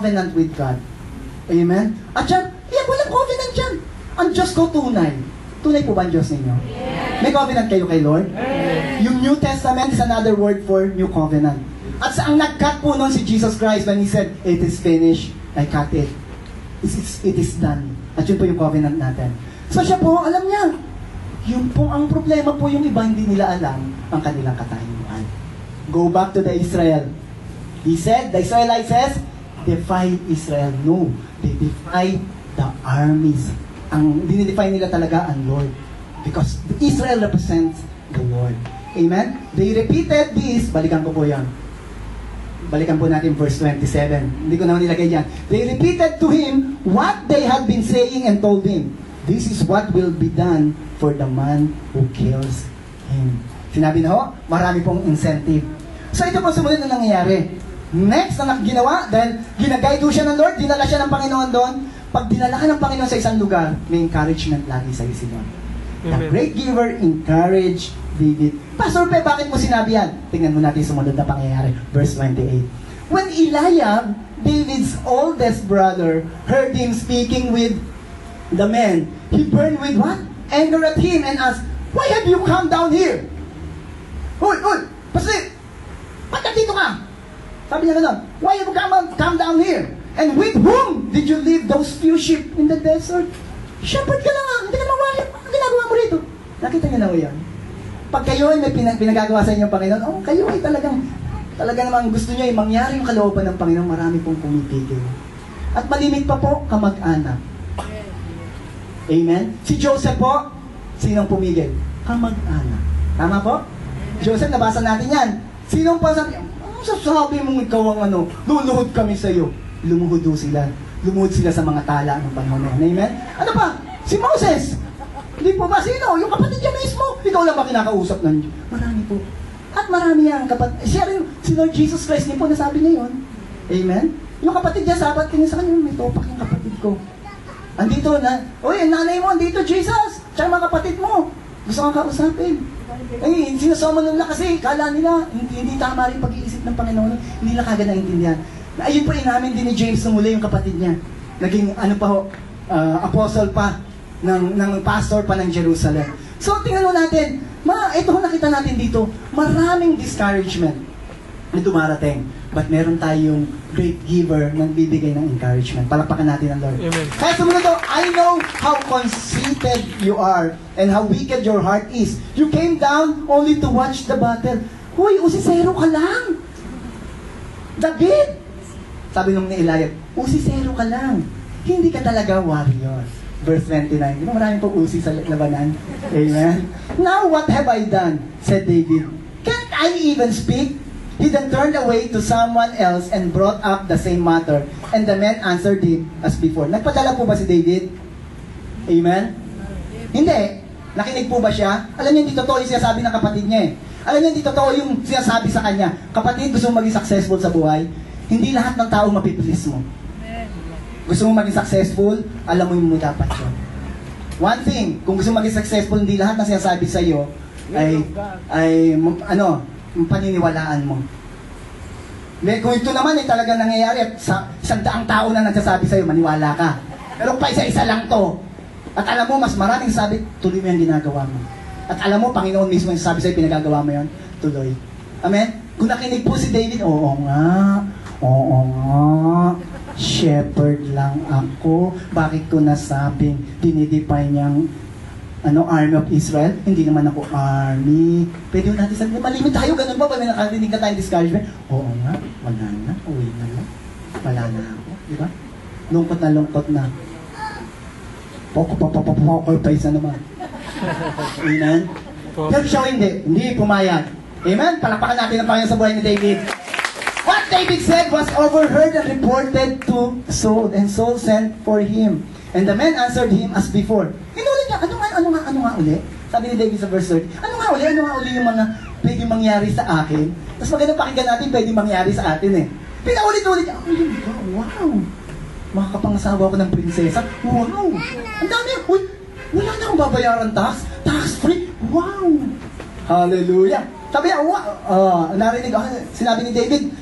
covenant with God. Amen? At yan, walang covenant yan. Ang Diyos ko tunay. Tunay po ba ang Diyos ninyo? May covenant kayo kay Lord? Yung New Testament is another word for New Covenant. At sa ang nag-cut po nun si Jesus Christ when He said, "It is finished," I cut it. It is done. At yun po yung covenant natin. So siya po, alam niya, yung po ang problema po yung iba, hindi nila alam ang kanilang katayuan. Go back to the Israel. He said, the Israelites says, defy Israel. No, they defy the armies. Ang dinidefine nila talaga ang Lord. Because Israel represents the Lord. Amen? They repeated this. Balikan ko po yan. Balikan po natin verse 27. Hindi ko naman nilagay yan. They repeated to him what they had been saying and told him. This is what will be done for the man who kills him. Sinabi na ho, marami pong incentive. So ito po sumunod na nangyayari. Next na ginawa, dahil ginagay siya ng Lord, dinala siya ng Panginoon doon. Pag dinala ka ng Panginoon sa isang lugar, may encouragement lagi sa isi doon. The great giver encouraged David. Pastor Pe, bakit mo sinabi yan? Tingnan mo natin sumunod na pangyayari. Verse 28. When Eliab, David's oldest brother, heard him speaking with the men, he burned with what? Anger at him and asked, "Why have you come down here?" Hoy! Pastor! Ba't nandito ka? Sabi niya gano'n, "Why have you come down here? And with whom did you leave those few sheep in the desert?" Shepherd ka lang hindi ka mawala. Ang ginagawa mo rito? Nakita niyo na ho yan. Pag kayo ay may pinagagawa sa inyong Panginoon, kayo ay talagang namang gusto niyo ay mangyari yung kalooban ng Panginoon, marami pong pumitigil. At malimit pa po, kamag-anak. Amen? Si Joseph po, sinong pumigil? Kamag-anak. Tama po? Joseph, nabasa natin yan. Sinong pa sabi, sasabi mong ikaw ang luluhod kami sa iyo. Lumuhod sila. Lumuhod sila sa mga tala ng panahon na. Amen? Ano pa? Si Moses. Hindi po ba? Sino? Yung kapatid niya mismo. Ikaw lang ba kinakausap ng Diyos? Marami po. At marami yan kapatid. Siya rin, si Lord Jesus Christ din po nasabi niya yun. Amen? Yung kapatid niya, sabat tingin sa kanya, may topak yung kapatid ko. Andito na, "Uy, nanay mo, andito Jesus. Tsaka mga kapatid mo. Gusto kang kausapin." Eh, sinasama nila kasi, kala nila, hindi tama rin pag-iisip ng Panginoon. Hindi nila kagad naintindihan. Ayun po inamin din ni James nung muli yung kapatid niya. Naging, apostle pa, ng pastor pa ng Jerusalem. So, tingnan mo natin, ito nakita natin dito, maraming discouragement na dumarating. But meron tayong great giver na bibigay ng encouragement. Palakpakan natin ang Lord. Amen. Kaya sumunod to, "I know how conceited you are and how wicked your heart is. You came down only to watch the battle." Huy, usisero ka lang. David! Sabi nung ni Eliab, usisero ka lang. Hindi ka talaga warrior. Verse 29. Di ba maraming po usi sa labanan? Amen? "Now what have I done?" said David. "Can't I even speak?" He then turned away to someone else and brought up the same matter. And the men answered him as before. Nagpadala po ba si David? Amen? Hindi. Nakinig po ba siya? Alam niyo, hindi totoo yung sinasabi ng kapatid niya eh. Alam niyo, hindi totoo yung sinasabi sa kanya. Kapatid, gusto mo maging successful sa buhay? Hindi lahat ng tao mapipilis mo. Gusto mo maging successful? Alam mo dapat yun. One thing, kung gusto mo maging successful, hindi lahat ng sinasabi sa iyo ay paniniwalaan mo. Kung ito naman ay talagang nangyayari at sa 100 tao na nagsasabi sa'yo, maniwala ka. Pero pa isa-isa lang to. At alam mo, mas maraming sabi, tuloy mo yung ginagawa mo. At alam mo, Panginoon mismo yung sabi sa'yo, pinagagawa mo yun, tuloy. Amen? Kung nakinig po si David, oo nga, shepherd lang ako. Bakit ko nasabing dinidefine niyang army of Israel? Hindi naman ako army. Pwede mo natin sabihin, malimit tayo, ganun ba? Pag may nakarinig na tayong discouragement, oo nga, wala na, uwi na lang. Wala na ako. Diba? Lungkot na. Poker face na naman. Amen? Pero siya hindi pumayag. Amen? Palakpakan natin ang Panginoon sa buhay ni David. What David said was overheard and reported to Saul, and Saul sent for him. And the men answered him as before. Inulit niya, ano nga uli? Sabi ni David sa verse 30, ano nga uli yung mga pwede mangyari sa akin? Tapos magandang pakinggan natin, pwede mangyari sa atin eh. Pinaulit-ulit niya, wow! Makakapangasawa ko ng prinsesa, wow! Ang dami, wala na akong babayaran tax free, wow! Hallelujah! Sabi niya, sinabi ni David,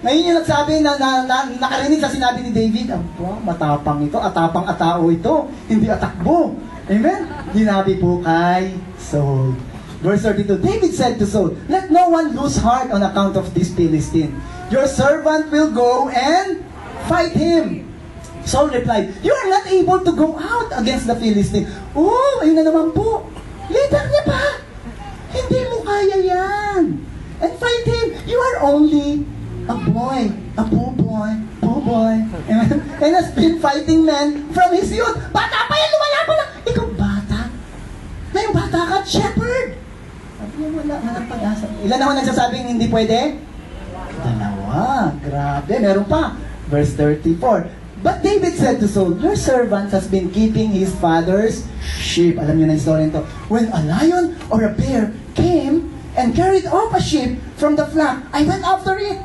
Ngayon yung nagsabi nakarinig sa sinabi ni David, matapang ito, atapang-atao ito, hindi atakbo. Amen? Dinabi po kay Saul. Verse 32, David said to Saul, let no one lose heart on account of this Philistine. Your servant will go and fight him. Saul replied, you are not able to go out against the Philistine. Oh, ayun na naman po. Leader niya pa. Hindi mo kaya yan. And fight him. You are only a boy. A boy. And has been fighting men from his youth. Bata pa yan, lumalaban na. Ikaw bata. Ngayong bata ka, shepherd. Walang pag-asa. Ilan ako nagsasabing hindi pwede? Dalawa. Grabe, meron pa. Verse 34. But David said to Saul, your servant has been keeping his father's sheep. Alam niyo na yung story nito. When a lion or a bear came and carried off a sheep from the flock, I went after it,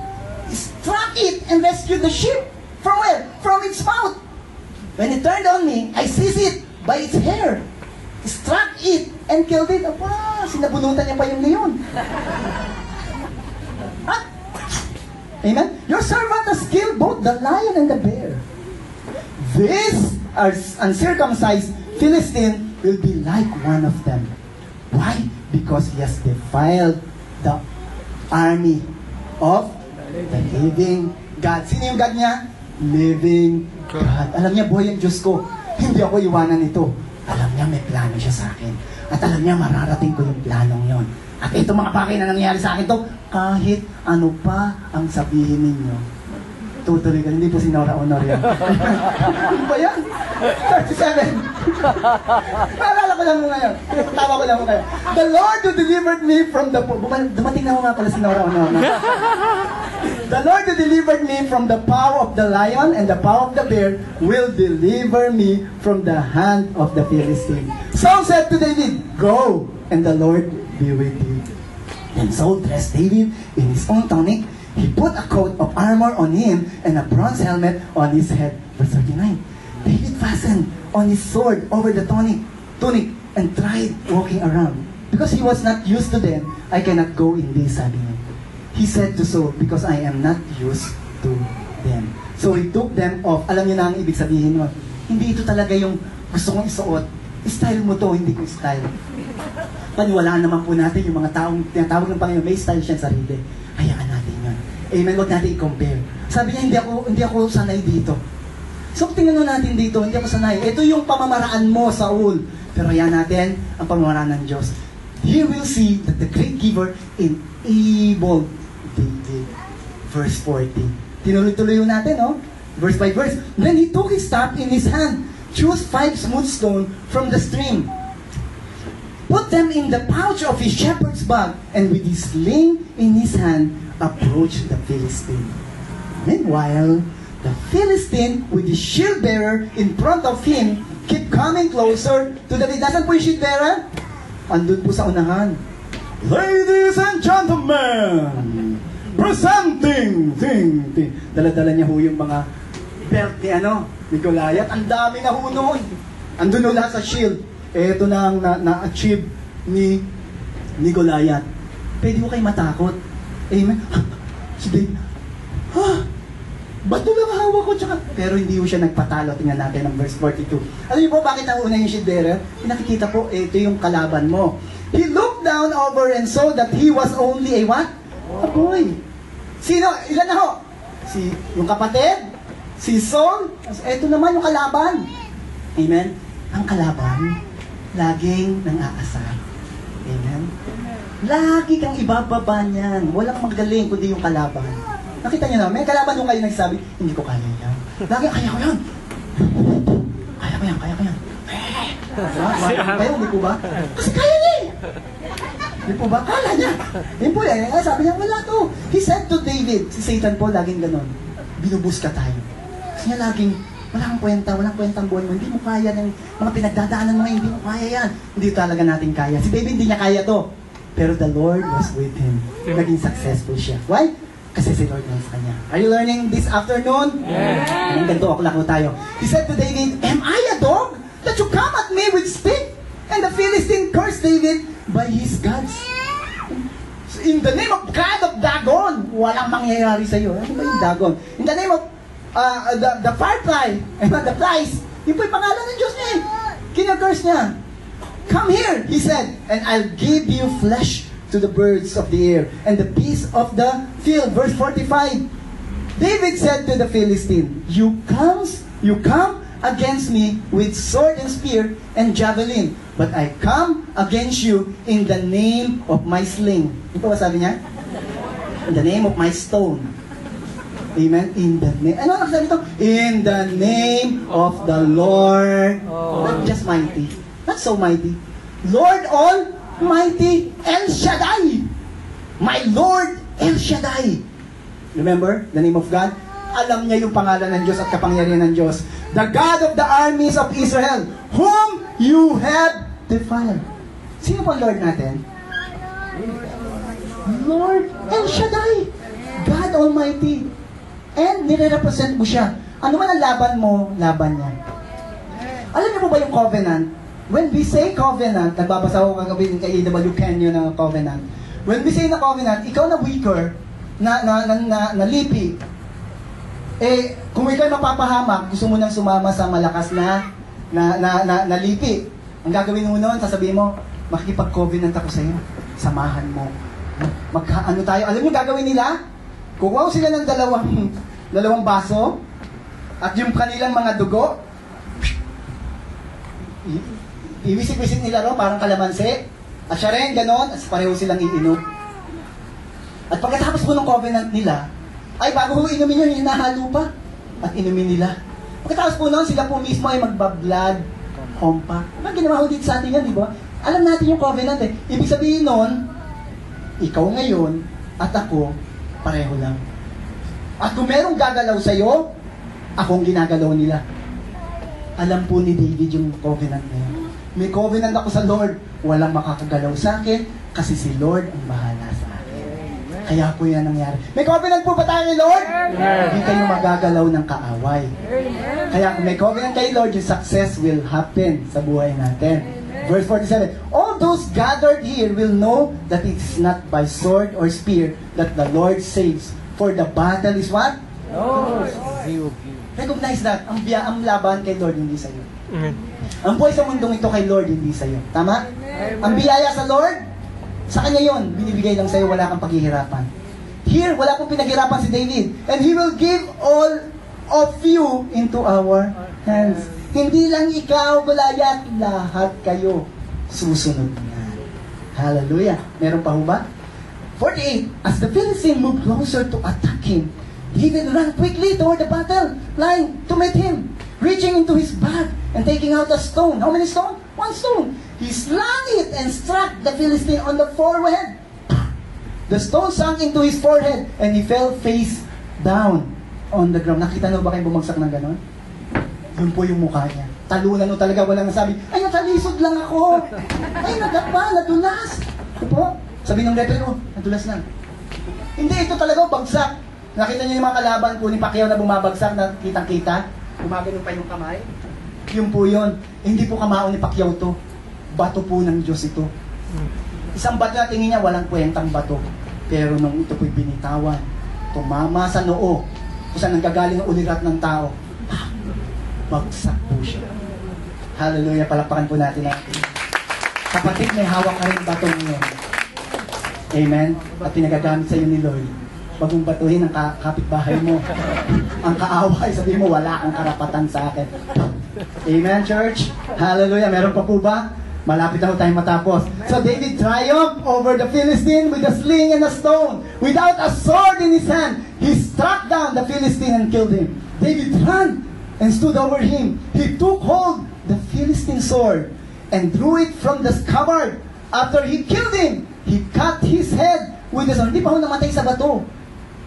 struck it, and rescued the sheep. From where? From its mouth. When it turned on me, I seized it by its hair, struck it, and killed it. Aba, sinabunutan niya pa yung leon. Amen? Your servant has killed both the lion and the bear. This uncircumcised Philistine will be like one of them. Why? Because he has defiled the army of the living God. Sino yung God niya? Living God. Alam niya, buhay ang Diyos ko. Hindi ako iwanan ito. Alam niya, may plano siya sa akin. At alam niya, mararating ko yung planong yon. At ito mga bagay na nangyayari sa akin to, kahit ano pa ang sabihin ninyo. Tutuloy ka, hindi po si Nora Honor yan. Ano ba yan? 37. Maalala ko lang mo ngayon. Tawa ko lang mo ngayon. The Lord who delivered me from the... Dumating na ko nga pala si Nora Honor. The Lord who delivered me from the paw of the lion and the paw of the bear will deliver me from the hand of the Philistine. Saul said to David, go, and the Lord be with you. Then Saul dressed David in his own tunic. He put a coat of armor on him and a bronze helmet on his head. Verse 39. David fastened on his sword over the tunic and tried walking around. Because he was not used to them, I cannot go in this, sabi niya. He said to Saul, because I am not used to them. So he took them off. Alam niyo na ang ibig sabihin mo. Hindi ito talaga yung gusto kong isuot. Style mo to, hindi ko style. Paniwalaan naman po natin yung mga taong tinatawag ng Panginoon, may style siya sa sarili. Hayaan natin yun. Amen, wag natin i-compare. Sabi niya, hindi ako sanay dito. So, tingnan natin dito, hindi ako sanay. Ito yung pamamaraan mo, Saul. Pero yan natin, ang pamamaraan ng Diyos. Here we'll see that the great giver enabled David. Verse 40. Tinuloy-tuloy natin, no? Verse by verse. Then he took his staff in his hand, chose 5 smooth stones from the stream, put them in the pouch of his shepherd's bag, and with his sling in his hand, approached the Philistine. Meanwhile, the Philistine, with his shield bearer in front of him, kept coming closer to David. Nasaan po yung shield bearer? Andun po sa unahan. Ladies and gentlemen, presenting, dala-dala niya ho yung mga belt ni Goliath. Ang dami na ho noon. Andun ho lahat sa shield. Ito na ang na-achieve ni Goliath. Pwede mo kayo matakot. Amen? Si David, ba't lang hawak ko? Pero hindi ho siya nagpatalo. Tingnan natin ang verse 42. Alam niyo po bakit nauna yung shield bearer? Nakikita po, ito yung kalaban mo. He looked down over and saw that he was only a what? A boy. Sino? Ilan na ho? Yung kapatid? Si Saul? Ito naman yung kalaban. Amen? Ang kalaban, laging nang-aasar. Amen? Lagi kang ibababa niyan. Walang magaling kundi yung kalaban. Nakita niyo na, may kalaban yung kayo nagsabi, hindi ko kaya yan. Lagi, kaya ko yan. Kaya ko yan. Kayo, hindi po ba? Kasi kaya niya eh. Hindi po ba? Kala niya. Hindi po yan. Sabi niya, wala to. He said to David, si Satan po, laging ganon. Binubus ka tayo. Kasi niya laging, walang kwentang buhay mo. Hindi mo kaya ng mga pinagdadaanan mo, hindi mo kaya yan. Hindi talaga natin kaya. Si David hindi niya kaya to. Pero the Lord was with him. Naging successful siya. Why? Kasi si Lord nasa kanya. Are you learning this afternoon? Yeah. Ganito, ako tayo. He said to David, am I a dog that you come at me with stick? And the Philistine cursed David by his gods. In the name of God of Dagon, walang mangyayari sa iyo. Ano ba yung Dagon? In the name of the firefly, the flies, yun po yung pangalan ng Diyos niya eh. Kinagurse niya. Come here, he said, and I'll give you flesh to the birds of the air and the beasts of the field. Verse 45. David said to the Philistine, You come against me with sword and spear and javelin, but I come against you in the name of my sling. Ito ba sabi niya? In the name of my stone. Amen? In the name. Ano ang sabi ito? In the name of the Lord. Not just mighty. Not so mighty. Lord Almighty El Shaddai. My Lord El Shaddai. Remember the name of God? Alam niya yung pangalan ng Diyos at kapangyarihan ng Diyos. The God of the armies of Israel, whom you have defied. Sino po Lord natin? Lord El Shaddai. God Almighty. And nire-represent mo siya. Ano man ang laban mo, laban niya. Alam niyo po ba yung covenant? When we say covenant, nagbabasa ko kagabi kay A.W. Kenyon ng covenant. When we say na covenant, ikaw na weaker, na lipi, kung ikaw mapapahamak, gusto mo nang sumama sa malakas na lipi. Ang gagawin mo noon, sasabihin mo, makikipag-covenant ako sa iyo. Samahan mo. Ano tayo? Alam niyo gagawin nila? Kukuha sila ng dalawang baso at yung kanilang mga dugo, iwisik-wisik nila parang kalamansi. At siya rin, ganon, at pareho silang iinom. At pagkatapos po ng covenant nila, ay bago ho inumin yun, hinahalo pa. At inumin nila. Pagkatapos po noon, sila po mismo ay magbablood compact. Diba, ginawa ho dito sa atin yan, di ba? Alam natin yung covenant eh. Ibig sabihin noon, ikaw ngayon at ako, pareho lang. At kung merong gagalaw sa'yo, akong ginagalaw nila. Alam po ni David yung covenant na yun. May covenant ako sa Lord, walang makakagalaw sa akin, kasi si Lord ang bahala sa akin. Kaya po yan nangyari. May covenant po ba tayo ni Lord? Hindi kayo magagalaw ng kaaway. Kaya kung may covenant kay Lord, yung success will happen sa buhay natin. Verse 47, all those gathered here will know that it is not by sword or spear that the Lord saves. For the battle is what? Recognize that. Ang laban kay Lord, hindi sa'yo. Ang buhay sa mundong ito kay Lord, hindi sa'yo. Tama? Ang biyaya sa Lord, sa Kanya yon, binibigay lang sa'yo, wala kang paghihirapan. Here, wala pong pinaghirapan si David. And He will give all of you into our hands. Hindi lang ikaw, Goliath, lahat kayo susunod na. Hallelujah. Meron pa ho ba? 48. As the Philistine moved closer to attack him, David ran quickly toward the battle line to meet him, reaching into his bag and taking out a stone. How many stones? One stone. He slung it and struck the Philistine on the forehead. The stone sank into his forehead and he fell face down on the ground. Nakita na ba kayo bumagsak ng ganon? Yun po yung mukha niya. Talunan no talaga, walang nasabi, ay, natalisod lang ako. Ay, nagapa, nadulas. Ito po, sabi ng referee ko, nadulas lang. Hindi, ito talaga, bagsak. Nakita niyo yung mga kalaban po ni Pacquiao na bumabagsak, na kitang-kita. Gumagano pa yung kamay. Yun po yun. Hindi po kamao ni Pacquiao to. Bato po ng Diyos ito. Isang bato na tingin niya, walang kwentang bato. Pero nung ito po'y binitawan, tumama sa noo, kung saan nanggagaling ang ulirat ng tao, bagsak po siya. Hallelujah, palakpakan po natin natin. Kapatid, may hawak ka rin batong ngayon. Amen? At pinagagamit sa iyo ni Lord. Wag mong batuhin ang kapitbahay mo. Ang kaaway, sabihin mo, wala kang karapatan sa akin. Amen, church? Hallelujah, meron pa po ba? Malapit na po tayong matapos. So David triumphed over the Philistine with a sling and a stone. Without a sword in his hand, he struck down the Philistine and killed him. David ran and stood over him. He took hold the Philistine sword and drew it from the scabbard. After he killed him, he cut his head with the sword. Hindi pa ako namatay sa bato.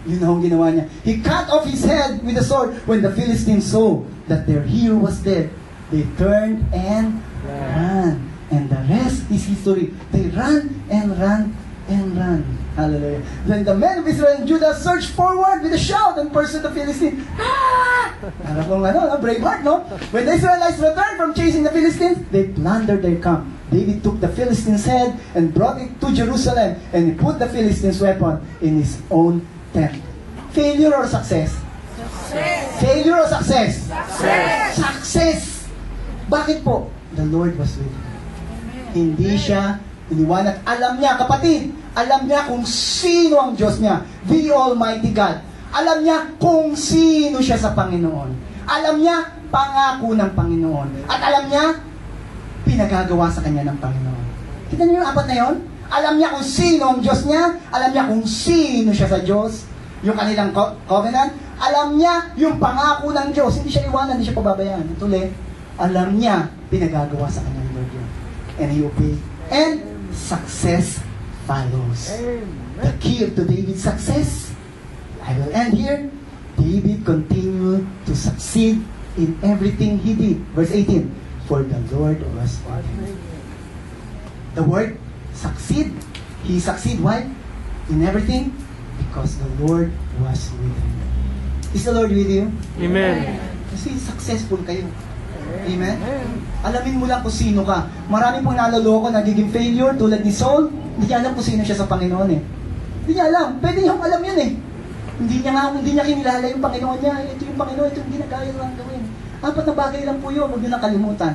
Yun na ang ginawa niya. He cut off his head with the sword. When the Philistines saw that their hero was dead, they turned and ran. And the rest is history. They ran and ran and ran. Hallelujah. Then the men of Israel and Judah surged forward with a shout and pursued the Philistines. Ah! Para pong brave heart, no? When the Israelites returned from chasing the Philistines, they plundered their camp. David took the Philistines' head and brought it to Jerusalem, and he put the Philistines' weapon in his own tent. Failure or success? Success. Failure or success? Success. Success! Bakit po? The Lord was with him. Hindi siya iniwan at alam niya, kapatid, alam niya kung sino ang Diyos niya. The Almighty God. Alam niya kung sino siya sa Panginoon. Alam niya pangako ng Panginoon. At alam niya pinagagawa sa kanya ng Panginoon. Kita niyo yung apat na yon? Alam niya kung sino ang Diyos niya. Alam niya kung sino siya sa Diyos. Yung kanilang covenant. Alam niya yung pangako ng Diyos. Hindi siya iwanan, hindi siya pababayaan. Ito ulit, alam niya pinagagawa sa kanya ng Lord yun. And he obeyed. And success follows. The key to David's success. I will end here. David continued to succeed in everything he did. Verse 18. For the Lord was with him. The word succeed. He succeed why? In everything. Because the Lord was with him. Is the Lord with you? Amen. Kasi successful kayo. Amen? Alamin mo lang kung sino ka. Marami pong naloloko, nagiging failure, tulad ni Saul. Hindi niya alam kung sino siya sa Panginoon eh. Hindi niya alam. Pwede niyang alam yun eh. Hindi niya kinilala yung Panginoon niya. Ito yung Panginoon, ito yung ginagaya lang gawin. Apat na bagay lang po yun. Huwag niyo lang kalimutan.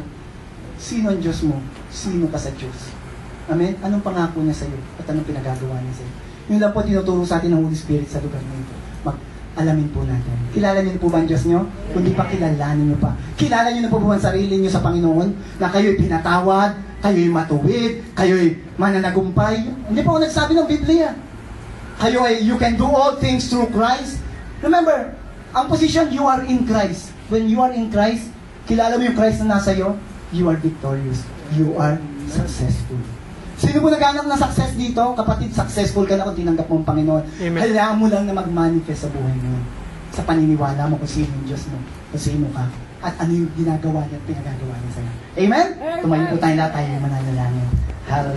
Sino ang Diyos mo? Sino ka sa Diyos? Amen? Anong pangako niya sa iyo? At anong pinagagawa niya sa iyo? Yun lang po tinuturo sa atin ng Holy Spirit sa lugar na ito. Alamin po natin. Kilala niyo na po ba ang Diyos niyo? Kung di pa, kilalanin niyo pa. Kilala niyo na po ba ang sarili niyo sa Panginoon? Na kayo'y pinatawad, kayo'y matuwid, kayo'y mananagumpay. Hindi po ako nagsabi ng Biblia. Kayo ay, you can do all things through Christ. Remember, ang position, you are in Christ. When you are in Christ, kilala mo yung Christ na nasa iyo, you are victorious. You are successful. Sino mo naghanap ng success dito? Kapatid, successful ka na kung tinanggap mo ang Panginoon. Amen. Kailangan mo lang na mag-manifest sa buhay mo. Sa paniniwala mo kung sino yung Diyos mo. Kung sino ka. At ano yung ginagawa niya at pinagagawa niya sa'yo. Amen? Tumayo po tayo lahat, tayo yung mananalangin. Hallelujah.